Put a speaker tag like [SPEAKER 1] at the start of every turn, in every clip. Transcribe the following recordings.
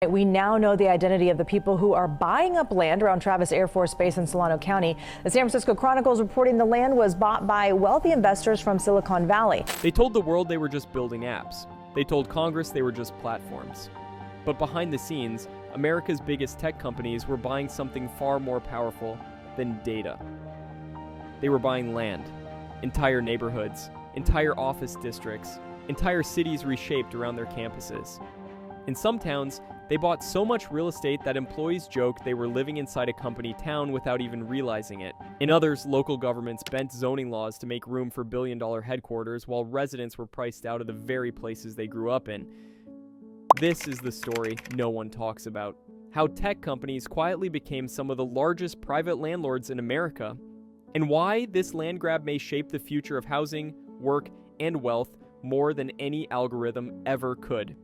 [SPEAKER 1] We now know the identity of the people who are buying up land around Travis Air Force Base in Solano County. The San Francisco Chronicle is reporting the land was bought by wealthy investors from Silicon Valley.
[SPEAKER 2] They told the world they were just building apps. They told Congress they were just platforms. But behind the scenes, America's biggest tech companies were buying something far more powerful than data. They were buying land, entire neighborhoods, entire office districts, entire cities reshaped around their campuses. In some towns, they bought so much real estate that employees joked they were living inside a company town without even realizing it. In others, local governments bent zoning laws to make room for billion-dollar headquarters while residents were priced out of the very places they grew up in. This is the story no one talks about. How tech companies quietly became some of the largest private landlords in America, and why this land grab may shape the future of housing, work, and wealth more than any algorithm ever could.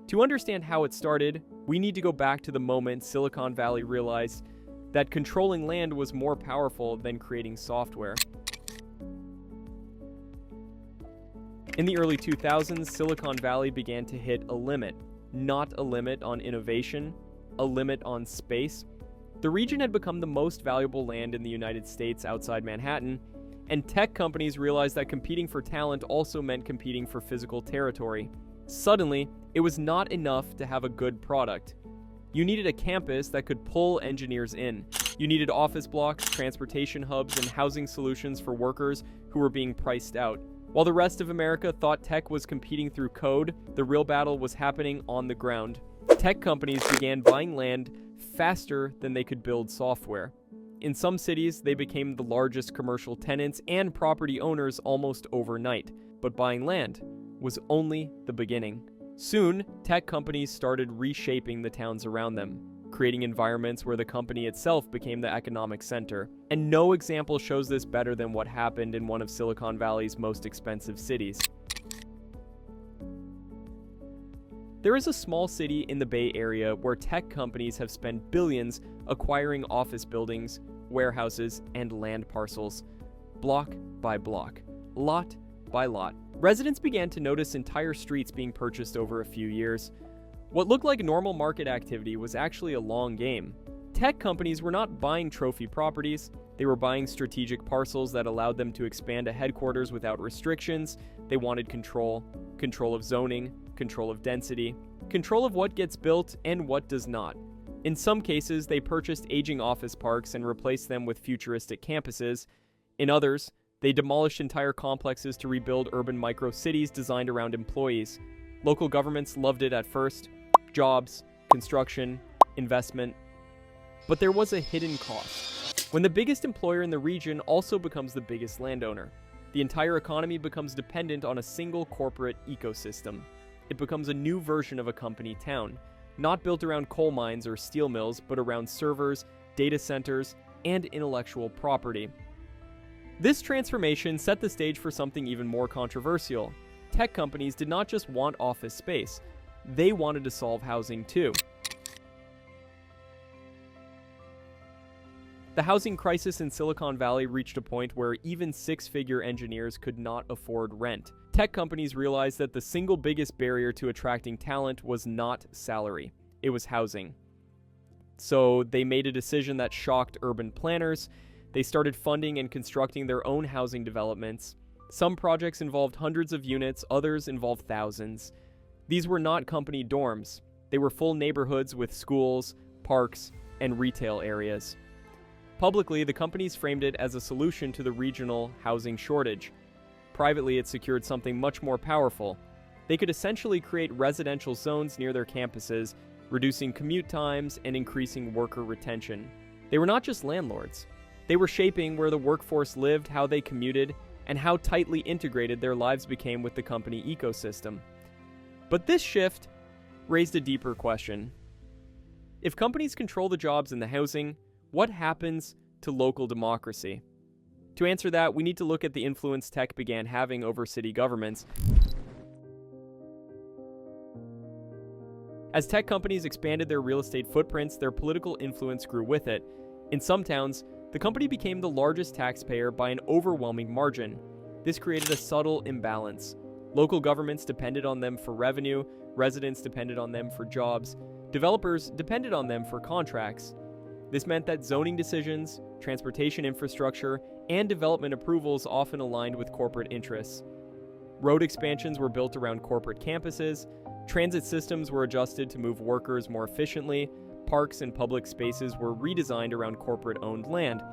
[SPEAKER 2] To understand how it started, we need to go back to the moment Silicon Valley realized that controlling land was more powerful than creating software. In the early 2000s, Silicon Valley began to hit a limit. Not a limit on innovation, a limit on space. The region had become the most valuable land in the United States outside Manhattan, and tech companies realized that competing for talent also meant competing for physical territory. Suddenly, it was not enough to have a good product. You needed a campus that could pull engineers in. You needed office blocks, transportation hubs, and housing solutions for workers who were being priced out. While the rest of America thought tech was competing through code, the real battle was happening on the ground. Tech companies began buying land faster than they could build software. In some cities, they became the largest commercial tenants and property owners almost overnight. But buying land was only the beginning. Soon, tech companies started reshaping the towns around them, creating environments where the company itself became the economic center. And no example shows this better than what happened in one of Silicon Valley's most expensive cities. There is a small city in the Bay Area where tech companies have spent billions acquiring office buildings, warehouses, and land parcels, block by block, lot by lot. Residents began to notice entire streets being purchased over a few years. What looked like normal market activity was actually a long game. Tech companies were not buying trophy properties, they were buying strategic parcels that allowed them to expand a headquarters without restrictions. They wanted control of zoning, control of density, control of what gets built and what does not. In some cases, they purchased aging office parks and replaced them with futuristic campuses. In others, they demolished entire complexes to rebuild urban micro-cities designed around employees. Local governments loved it at first. Jobs, construction, investment. But there was a hidden cost. When the biggest employer in the region also becomes the biggest landowner, the entire economy becomes dependent on a single corporate ecosystem. It becomes a new version of a company town, not built around coal mines or steel mills, but around servers, data centers, and intellectual property. This transformation set the stage for something even more controversial. Tech companies did not just want office space, they wanted to solve housing too. The housing crisis in Silicon Valley reached a point where even six-figure engineers could not afford rent. Tech companies realized that the single biggest barrier to attracting talent was not salary, it was housing. So they made a decision that shocked urban planners. They started funding and constructing their own housing developments. Some projects involved hundreds of units, others involved thousands. These were not company dorms. They were full neighborhoods with schools, parks, and retail areas. Publicly, the companies framed it as a solution to the regional housing shortage. Privately, it secured something much more powerful. They could essentially create residential zones near their campuses, reducing commute times and increasing worker retention. They were not just landlords. They were shaping where the workforce lived, how they commuted, and how tightly integrated their lives became with the company ecosystem. But this shift raised a deeper question. If companies control the jobs and the housing, what happens to local democracy? To answer that, we need to look at the influence tech began having over city governments. As tech companies expanded their real estate footprints, their political influence grew with it. In some towns, the company became the largest taxpayer by an overwhelming margin. This created a subtle imbalance. Local governments depended on them for revenue, residents depended on them for jobs. Developers depended on them for contracts. This meant that zoning decisions, transportation infrastructure, and development approvals often aligned with corporate interests. Road expansions were built around corporate campuses, transit systems were adjusted to move workers more efficiently, parks and public spaces were redesigned around corporate-owned land.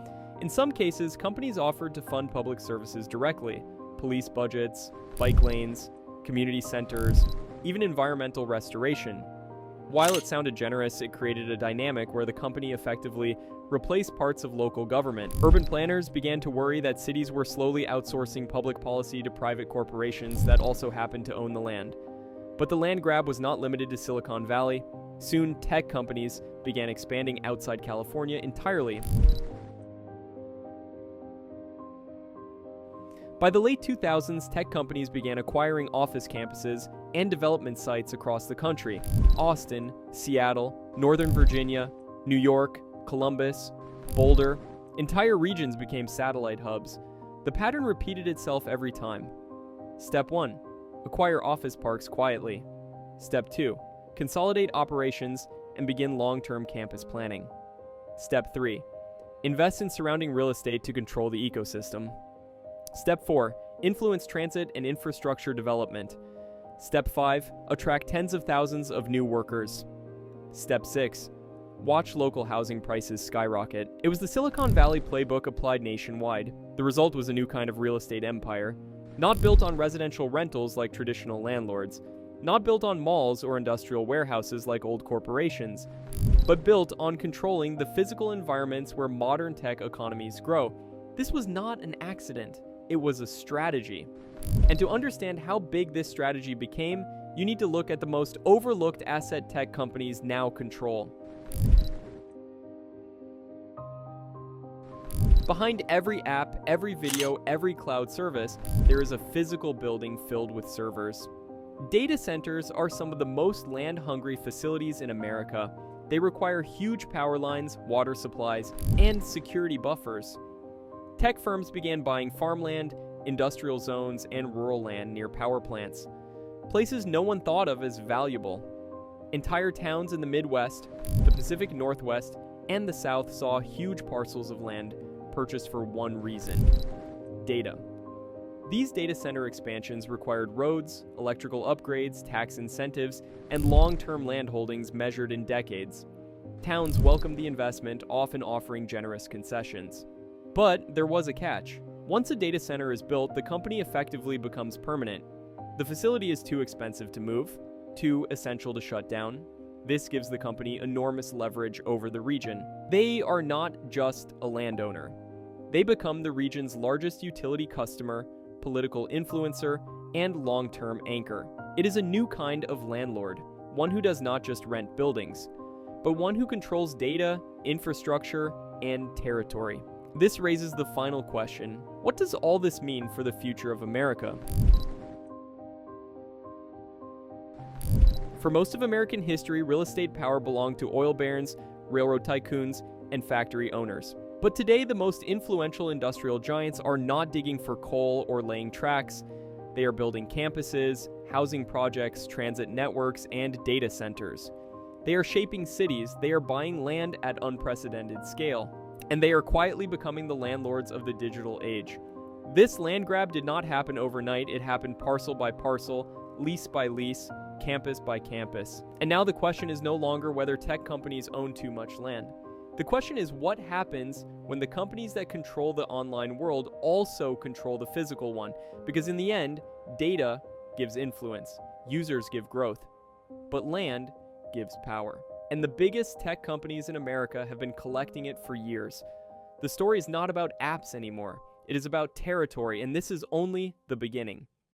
[SPEAKER 2] In some cases, companies offered to fund public services directly: police budgets, bike lanes, community centers, even environmental restoration. While it sounded generous, it created a dynamic where the company effectively replaced parts of local government. Urban planners began to worry that cities were slowly outsourcing public policy to private corporations that also happened to own the land. But the land grab was not limited to Silicon Valley. Soon, tech companies began expanding outside California entirely. By the late 2000s, tech companies began acquiring office campuses and development sites across the country: Austin, Seattle, Northern Virginia, New York, Columbus, Boulder. Entire regions became satellite hubs. The pattern repeated itself every time. Step 1. Acquire office parks quietly. Step 2. Consolidate operations and begin long-term campus planning. Step 3. Invest in surrounding real estate to control the ecosystem. Step 4. Influence transit and infrastructure development. Step 5. Attract tens of thousands of new workers. Step 6. Watch local housing prices skyrocket. It was the Silicon Valley playbook applied nationwide. The result was a new kind of real estate empire, not built on residential rentals like traditional landlords, not built on malls or industrial warehouses like old corporations, but built on controlling the physical environments where modern tech economies grow. This was not an accident. It was a strategy. And to understand how big this strategy became, you need to look at the most overlooked asset tech companies now control. Behind every app, every video, every cloud service, there is a physical building filled with servers. Data centers are some of the most land-hungry facilities in America. They require huge power lines, water supplies, and security buffers. Tech firms began buying farmland, industrial zones, and rural land near power plants, places no one thought of as valuable. Entire towns in the Midwest, the Pacific Northwest, and the South saw huge parcels of land purchased for one reason: data. These data center expansions required roads, electrical upgrades, tax incentives, and long-term land holdings measured in decades. Towns welcomed the investment, often offering generous concessions. But there was a catch. Once a data center is built, the company effectively becomes permanent. The facility is too expensive to move, too essential to shut down. This gives the company enormous leverage over the region. They are not just a landowner. They become the region's largest utility customer, political influencer, and long-term anchor. It is a new kind of landlord, one who does not just rent buildings, but one who controls data, infrastructure, and territory. This raises the final question: what does all this mean for the future of America? For most of American history, real estate power belonged to oil barons, railroad tycoons, and factory owners. But today, the most influential industrial giants are not digging for coal or laying tracks. They are building campuses, housing projects, transit networks, and data centers. They are shaping cities, they are buying land at unprecedented scale, and they are quietly becoming the landlords of the digital age. This land grab did not happen overnight. It happened parcel by parcel, lease by lease, campus by campus. And now the question is no longer whether tech companies own too much land. The question is what happens when the companies that control the online world also control the physical one? Because in the end, data gives influence, users give growth, but land gives power. And the biggest tech companies in America have been collecting it for years. The story is not about apps anymore. It is about territory, and this is only the beginning.